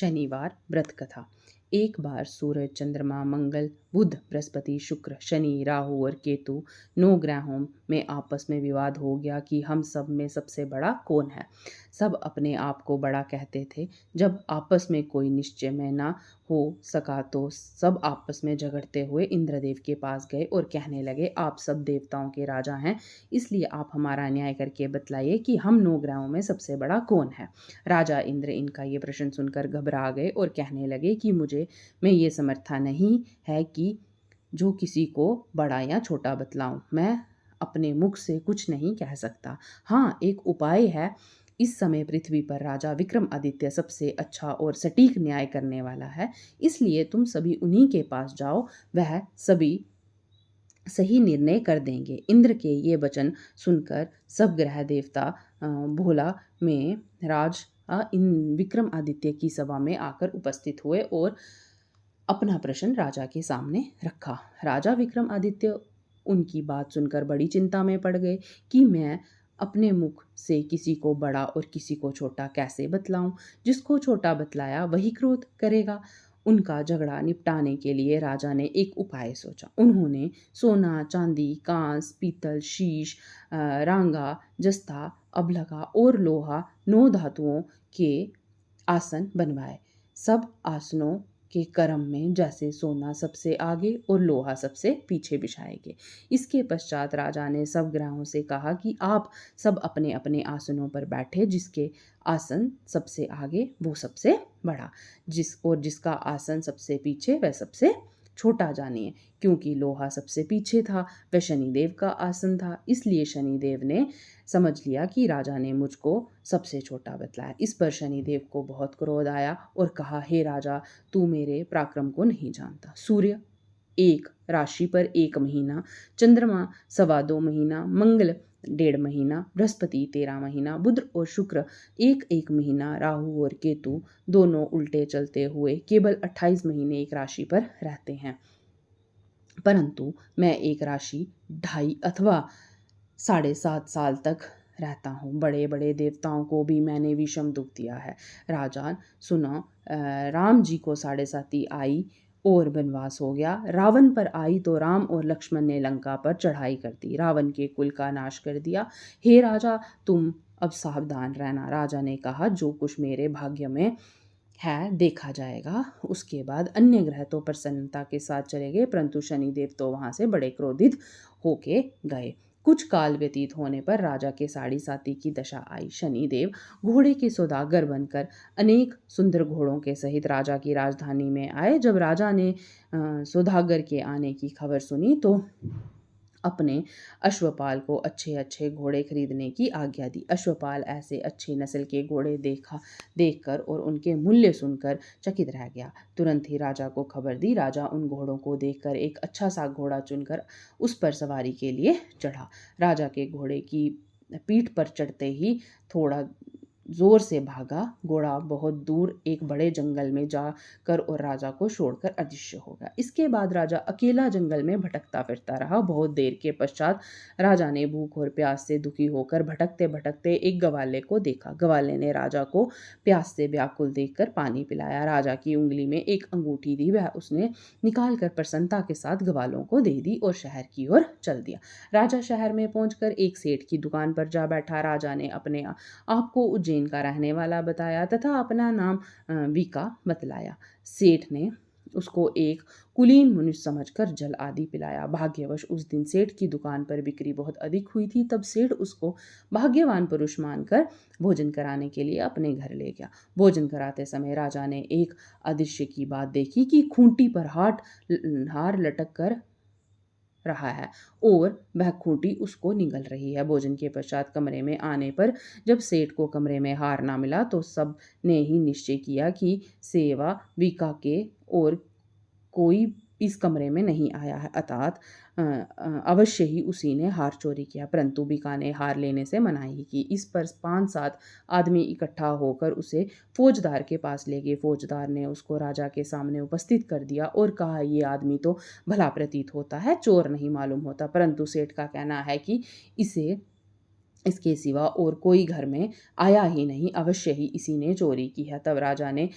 शनिवार व्रत कथा। एक बार सूरज, चंद्रमा, मंगल, बुध, बृहस्पति, शुक्र, शनि, राहु और केतु 9 ग्रहों में आपस में विवाद हो गया कि हम सब में सबसे बड़ा कौन है। सब अपने आप को बड़ा कहते थे। जब आपस में कोई निश्चय में ना हो सका तो सब आपस में झगड़ते हुए इंद्रदेव के पास गए और कहने लगे, आप सब देवताओं के राजा हैं, इसलिए आप हमारा न्याय करके बतलाइए कि हम 9 ग्रहों में सबसे बड़ा कौन है। राजा इंद्र इनका ये प्रश्न सुनकर घबरा गए और कहने लगे कि मुझे में ये समर्था नहीं है कि जो किसी को बड़ा या छोटा बतलाऊं। मैं अपने मुख से कुछ नहीं कह सकता। हाँ, एक उपाय है। इस समय पृथ्वी पर राजा विक्रमादित्य सबसे अच्छा और सटीक न्याय करने वाला है, इसलिए तुम सभी उन्हीं के पास जाओ, वह सभी सही निर्णय कर देंगे। इंद्र के ये वचन सुनकर सब ग्रह देवता भोला में राज इन विक्रमादित्य की सभा में आकर उपस्थित हुए और अपना प्रश्न राजा के सामने रखा। राजा विक्रमादित्य उनकी बात सुनकर बड़ी चिंता में पड़ गए कि मैं अपने मुख से किसी को बड़ा और किसी को छोटा कैसे बतलाऊं। जिसको छोटा बतलाया वही क्रोध करेगा। उनका झगड़ा निपटाने के लिए राजा ने एक उपाय सोचा। उन्होंने सोना, चांदी, कांस, पीतल, शीश, रांगा, जस्ता, अभलगा और लोहा 9 धातुओं के आसन बनवाए। सब आसनों के क्रम में जैसे सोना सबसे आगे और लोहा सबसे पीछे बिछाएंगे। इसके पश्चात राजा ने सब ग्रहों से कहा कि आप सब अपने अपने आसनों पर बैठे। जिसके आसन सबसे आगे वो सबसे बड़ा, जिसका आसन सबसे पीछे वह सबसे छोटा जानिए। क्योंकि लोहा सबसे पीछे था, वह शनिदेव का आसन था, इसलिए शनिदेव ने समझ लिया कि राजा ने मुझको सबसे छोटा बतलाया। इस पर शनिदेव को बहुत क्रोध आया और कहा, हे राजा, तू मेरे पराक्रम को नहीं जानता। सूर्य एक राशि पर 1 महीना, चंद्रमा 2.25 महीना, मंगल 1.5 महीना, बृहस्पति 13 महीना, बुध और शुक्र 1 महीना, राहु और केतु दोनों उल्टे चलते हुए केवल 28 महीने एक राशि पर रहते हैं। परंतु मैं एक राशि 2.5 अथवा 7.5 साल तक रहता हूँ। बड़े बड़े देवताओं को भी मैंने विषम दुख दिया है। राजा सुनो, राम जी को 7.5 आई और वनवास हो गया। रावण पर आई तो राम और लक्ष्मण ने लंका पर चढ़ाई कर दी, रावण के कुल का नाश कर दिया। हे राजा, तुम अब सावधान रहना। राजा ने कहा, जो कुछ मेरे भाग्य में है देखा जाएगा। उसके बाद अन्य ग्रह तो प्रसन्नता के साथ चले गए, परंतु शनिदेव तो वहां से बड़े क्रोधित होके गए। कुछ काल व्यतीत होने पर राजा के साढ़ी साथी की दशा आई। शनिदेव घोड़े के सौदागर बनकर अनेक सुंदर घोड़ों के सहित राजा की राजधानी में आए। जब राजा ने सौदागर के आने की खबर सुनी तो अपने अश्वपाल को अच्छे अच्छे घोड़े खरीदने की आज्ञा दी। अश्वपाल ऐसे अच्छी नस्ल के घोड़े देखकर और उनके मूल्य सुनकर चकित रह गया। तुरंत ही राजा को खबर दी। राजा उन घोड़ों को देखकर एक अच्छा सा घोड़ा चुनकर उस पर सवारी के लिए चढ़ा। राजा के घोड़े की पीठ पर चढ़ते ही थोड़ा जोर से भागा। घोड़ा बहुत दूर एक बड़े जंगल में जाकर और राजा को छोड़कर अदृश्य हो गया। इसके बाद राजा अकेला जंगल में भटकता फिरता रहा। बहुत देर के पश्चात राजा ने भूख और प्यास से दुखी होकर भटकते भटकते एक ग्वाले को देखा। ग्वाले ने राजा को प्यास से व्याकुल देखकर पानी पिलाया। राजा की उंगली में एक अंगूठी दी, वह उसने निकाल कर प्रसन्नता के साथ ग्वालों को दे दी और शहर की ओर चल दिया। राजा शहर में पहुंचकर एक सेठ की दुकान पर जा बैठा। राजा ने अपने आपको उज्जैन का रहने वाला बताया तथा अपना नाम विका बतलाया। सेठ ने उसको एक कुलीन मनुष्य समझकर जल आदि पिलाया। भाग्यवश उस दिन सेठ की दुकान पर बिक्री बहुत अधिक हुई थी। तब सेठ उसको भाग्यवान पुरुष मानकर भोजन कराने के लिए अपने घर ले गया। भोजन कराते समय राजा ने एक अदृश्य की बात देखी कि खूंटी पर हार लटक कर रहा है और वह खूंटी उसको निगल रही है। भोजन के पश्चात कमरे में आने पर जब सेठ को कमरे में हार ना मिला तो सब ने ही निश्चय किया कि सेवा विका के और कोई इस कमरे में नहीं आया है, अर्थात अवश्य ही उसी ने हार चोरी किया। परंतु बीका ने हार लेने से मनाही की। इस पर 5-7 आदमी इकट्ठा होकर उसे फौजदार के पास ले गए। फौजदार ने उसको राजा के सामने उपस्थित कर दिया और कहा, ये आदमी तो भला प्रतीत होता है, चोर नहीं मालूम होता, परंतु सेठ का कहना है कि इसके सिवा और कोई घर में आया ही नहीं, अवश्य ही इसी ने चोरी की है। तब राजा ने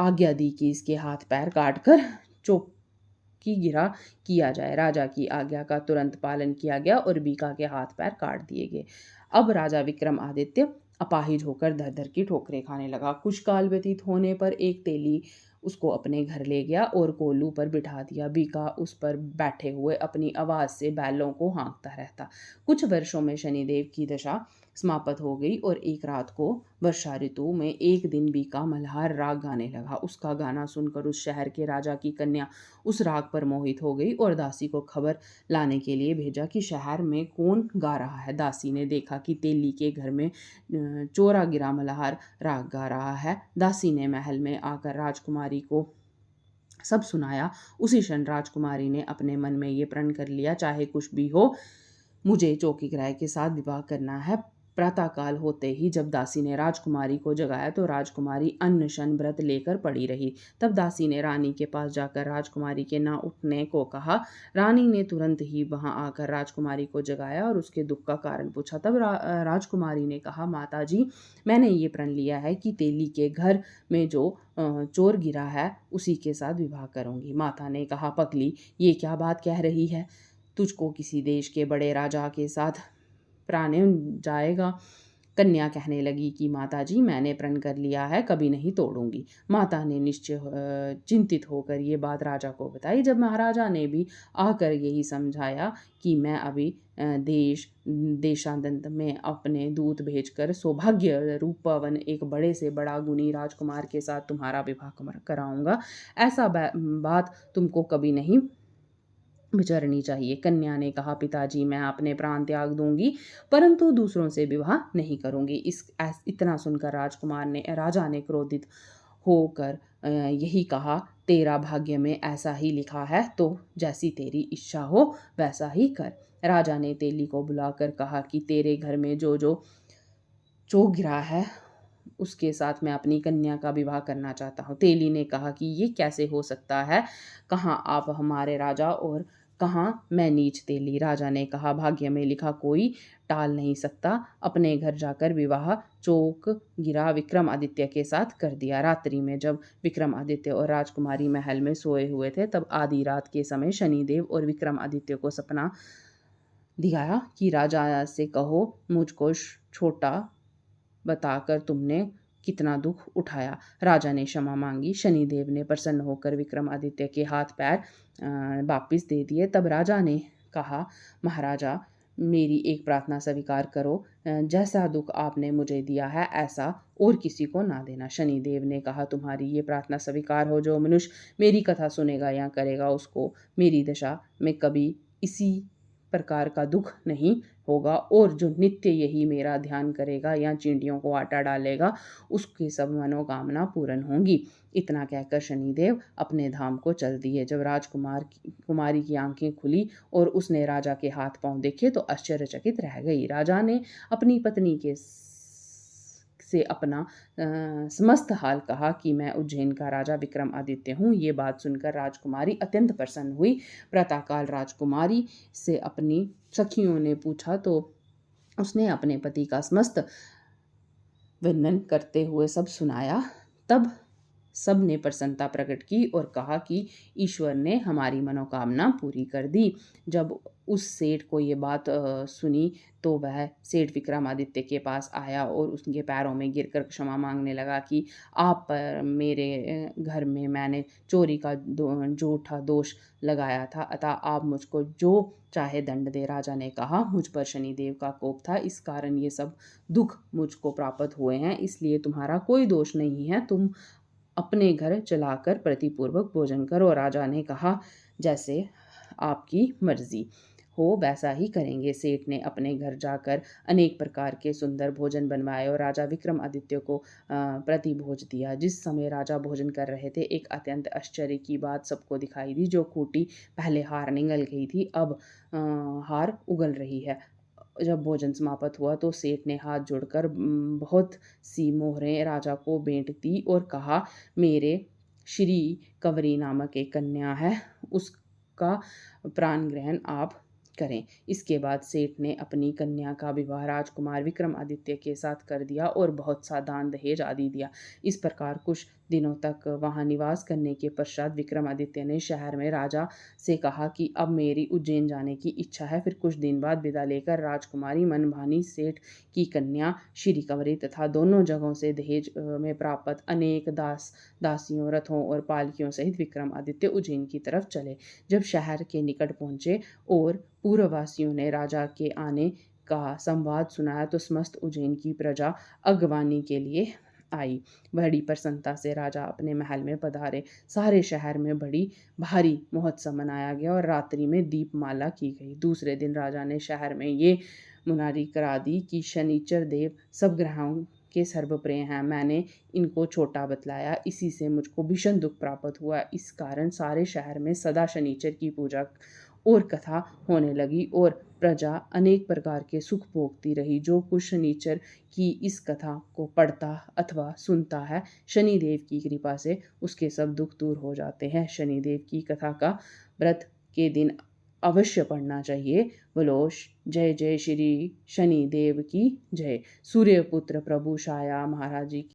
आज्ञा दी कि इसके हाथ पैर काटकर चौकी गिरा किया जाए। राजा की आज्ञा का तुरंत पालन किया गया और बीका के हाथ पैर काट दिए गए। अब राजा विक्रमादित्य अपाहिज होकर धर धर की ठोकरें खाने लगा। कुछ काल व्यतीत होने पर एक तेली उसको अपने घर ले गया और कोल्लू पर बिठा दिया। बीका उस पर बैठे हुए अपनी आवाज़ से बैलों को हाँकता रहता। कुछ वर्षों में शनिदेव की दशा समाप्त हो गई और एक रात को वर्षा ऋतु में एक दिन बीका मल्हार राग गाने लगा। उसका गाना सुनकर उस शहर के राजा की कन्या उस राग पर मोहित हो गई और दासी को खबर लाने के लिए भेजा कि शहर में कौन गा रहा है। दासी ने देखा कि तेली के घर में चोरा गिरा मल्हार राग गा रहा है। दासी ने महल में आकर राजकुमारी को सब सुनाया। उसी क्षण राजकुमारी ने अपने मन में ये प्रण कर लिया, चाहे कुछ भी हो मुझे चौकीग्राह के साथ विवाह करना है। प्रातःकाल होते ही जब दासी ने राजकुमारी को जगाया तो राजकुमारी अन्न शन व्रत लेकर पड़ी रही। तब दासी ने रानी के पास जाकर राजकुमारी के ना उठने को कहा। रानी ने तुरंत ही वहां आकर राजकुमारी को जगाया और उसके दुख का कारण पूछा। तब राजकुमारी ने कहा, माता जी, मैंने ये प्रण लिया है कि तेली के घर में जो चोर गिरा है उसी के साथ विवाह करूंगी। माता ने कहा, पगली, ये क्या बात कह रही है? तुझको किसी देश के बड़े राजा के साथ प्राणे जाएगा। कन्या कहने लगी कि माताजी, मैंने प्रण कर लिया है, कभी नहीं तोड़ूंगी। माता ने चिंतित होकर ये बात राजा को बताई। जब महाराजा ने भी आकर यही समझाया कि मैं अभी देशांतर में अपने दूत भेजकर सौभाग्य रूपवन एक बड़े से बड़ा गुणी राजकुमार के साथ तुम्हारा विवाह कराऊंगा, ऐसा बात तुमको कभी नहीं विचरनी चाहिए। कन्या ने कहा, पिताजी, मैं अपने प्राण त्याग दूंगी परंतु दूसरों से विवाह नहीं करूंगी। इतना सुनकर राजा ने क्रोधित होकर यही कहा, तेरा भाग्य में ऐसा ही लिखा है तो जैसी तेरी इच्छा हो वैसा ही कर। राजा ने तेली को बुलाकर कहा कि तेरे घर में जो जो चोर गिरा है उसके साथ मैं अपनी कन्या का विवाह करना चाहता हूँ। तेली ने कहा कि ये कैसे हो सकता है? कहाँ आप हमारे राजा और कहाँ मैं नीच तेली। राजा ने कहा, भाग्य में लिखा कोई टाल नहीं सकता। अपने घर जाकर विवाह चौक गिरा विक्रमादित्य के साथ कर दिया। रात्रि में जब विक्रमादित्य और राजकुमारी महल में सोए हुए थे तब आधी रात के समय शनिदेव और विक्रमादित्य को सपना दिखाया कि राजा से कहो, मुझको छोटा बताकर तुमने कितना दुख उठाया। राजा ने क्षमा मांगी। शनिदेव ने प्रसन्न होकर विक्रमादित्य के हाथ पैर वापिस दे दिए। तब राजा ने कहा, महाराजा, मेरी एक प्रार्थना स्वीकार करो। जैसा दुख आपने मुझे दिया है ऐसा और किसी को ना देना। शनिदेव ने कहा, तुम्हारी ये प्रार्थना स्वीकार हो। जो मनुष्य मेरी कथा सुनेगा या करेगा उसको मेरी दशा में कभी इसी प्रकार का दुख नहीं होगा और जो नित्य यही मेरा ध्यान करेगा या चींटियों को आटा डालेगा उसकी सब मनोकामना पूर्ण होंगी। इतना कहकर शनिदेव अपने धाम को चल दिए। जब कुमारी की आंखें खुली और उसने राजा के हाथ पांव देखे तो आश्चर्यचकित रह गई। राजा ने अपनी पत्नी से अपना समस्त हाल कहा कि मैं उज्जैन का राजा विक्रमादित्य हूँ। ये बात सुनकर राजकुमारी अत्यंत प्रसन्न हुई। प्रातःकाल राजकुमारी से अपनी सखियों ने पूछा तो उसने अपने पति का समस्त वर्णन करते हुए सब सुनाया। तब सब ने प्रसन्नता प्रकट की और कहा कि ईश्वर ने हमारी मनोकामना पूरी कर दी। जब उस सेठ को ये बात सुनी तो वह सेठ विक्रमादित्य के पास आया और उसके पैरों में गिरकर क्षमा मांगने लगा कि आप पर मेरे घर में मैंने चोरी का झूठा दोष लगाया था, अतः आप मुझको जो चाहे दंड दे। राजा ने कहा, मुझ पर शनिदेव का कोप था, इस कारण ये सब दुख मुझको प्राप्त हुए हैं, इसलिए तुम्हारा कोई दोष नहीं है। तुम अपने घर चलाकर प्रतिपूर्वक भोजन करो। राजा ने कहा, जैसे आपकी मर्जी हो वैसा ही करेंगे। सेठ ने अपने घर जाकर अनेक प्रकार के सुंदर भोजन बनवाए और राजा विक्रमादित्य को प्रतिभोज दिया। जिस समय राजा भोजन कर रहे थे एक अत्यंत आश्चर्य की बात सबको दिखाई दी। जो खूंटी पहले हार निगल गई थी अब हार उगल रही है। जब भोजन समाप्त हुआ तो सेठ ने हाथ जोड़कर बहुत सी मोहरें राजा को भेंट दी और कहा, मेरे श्री कंवरी नामक एक कन्या है, उसका प्राण ग्रहण आप करें। इसके बाद सेठ ने अपनी कन्या का विवाह राजकुमार विक्रमादित्य के साथ कर दिया और बहुत सा दान दहेज आदि दिया। इस प्रकार कुछ दिनों तक वहां निवास करने के पश्चात विक्रमादित्य ने शहर में राजा से कहा कि अब मेरी उज्जैन जाने की इच्छा है। फिर कुछ दिन बाद विदा लेकर राजकुमारी मनभानी सेठ की कन्या श्री कंवरी तथा दोनों जगहों से दहेज में प्राप्त अनेक दासियों, रथों और पालकियों सहित विक्रमादित्य उज्जैन की तरफ चले। जब शहर के निकट पहुंचे और पूर्ववासियों ने राजा के आने का संवाद सुनाया तो समस्त उज्जैन की प्रजा अगवानी के लिए आई। बड़ी प्रसन्नता से राजा अपने महल में पधारे। सारे शहर में बड़ी भारी महोत्सव मनाया गया और रात्रि में दीपमाला की गई। दूसरे दिन राजा ने शहर में ये मुनादी करा दी कि शनिचर देव सब ग्रहों के सर्वप्रिय हैं। मैंने इनको छोटा बतलाया, इसी से मुझको भीषण दुख प्राप्त हुआ। इस कारण सारे शहर में सदा शनिचर की पूजा और कथा होने लगी और प्रजा अनेक प्रकार के सुख भोगती रही। जो कुछ शनिचर की इस कथा को पढ़ता अथवा सुनता है, शनिदेव की कृपा से उसके सब दुख दूर हो जाते हैं। शनिदेव की कथा का व्रत के दिन अवश्य पढ़ना चाहिए। बोलो जय जय श्री शनिदेव की जय। सूर्यपुत्र प्रभु छाया महाराज जी की